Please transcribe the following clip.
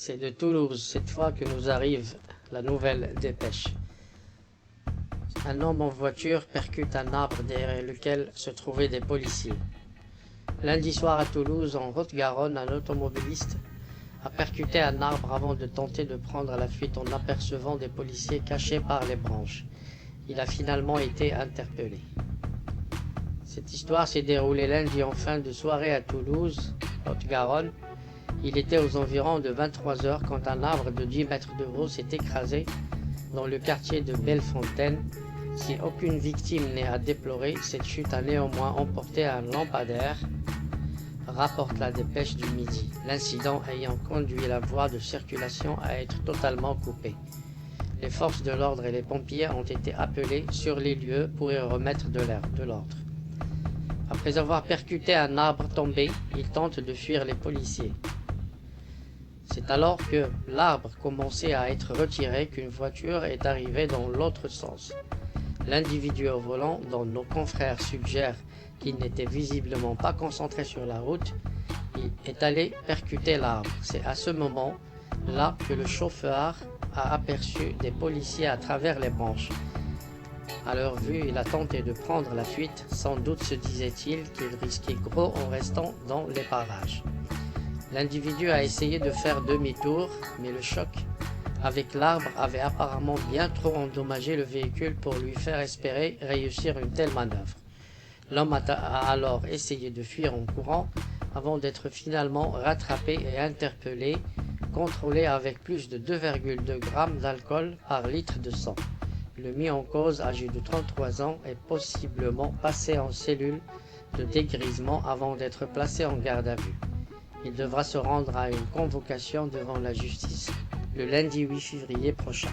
C'est de Toulouse, cette fois, que nous arrive la nouvelle dépêche. Un homme en voiture percute un arbre derrière lequel se trouvaient des policiers. Lundi soir à Toulouse, en Haute-Garonne, un automobiliste a percuté un arbre avant de tenter de prendre la fuite en apercevant des policiers cachés par les branches. Il a finalement été interpellé. Cette histoire s'est déroulée lundi en fin de soirée à Toulouse, Haute-Garonne. Il était aux environs de 23 h quand un arbre de 10 mètres de haut s'est écrasé dans le quartier de Bellefontaine. Si aucune victime n'est à déplorer, cette chute a néanmoins emporté un lampadaire, rapporte la dépêche du Midi, l'incident ayant conduit la voie de circulation à être totalement coupée. Les forces de l'ordre et les pompiers ont été appelés sur les lieux pour y remettre de l'ordre. Après avoir percuté un arbre tombé, il tente de fuir les policiers. C'est alors que l'arbre commençait à être retiré qu'une voiture est arrivée dans l'autre sens. L'individu au volant, dont nos confrères suggèrent qu'il n'était visiblement pas concentré sur la route, il est allé percuter l'arbre. C'est à ce moment-là que le chauffeur a aperçu des policiers à travers les branches. À leur vue, il a tenté de prendre la fuite. Sans doute se disait-il qu'il risquait gros en restant dans les parages. L'individu a essayé de faire demi-tour, mais le choc avec l'arbre avait apparemment bien trop endommagé le véhicule pour lui faire espérer réussir une telle manœuvre. L'homme a alors essayé de fuir en courant avant d'être finalement rattrapé et interpellé, contrôlé avec plus de 2,2 grammes d'alcool par litre de sang. Le mis en cause, âgé de 33 ans, est possiblement passé en cellule de dégrisement avant d'être placé en garde à vue. Il devra se rendre à une convocation devant la justice le lundi 8 février prochain.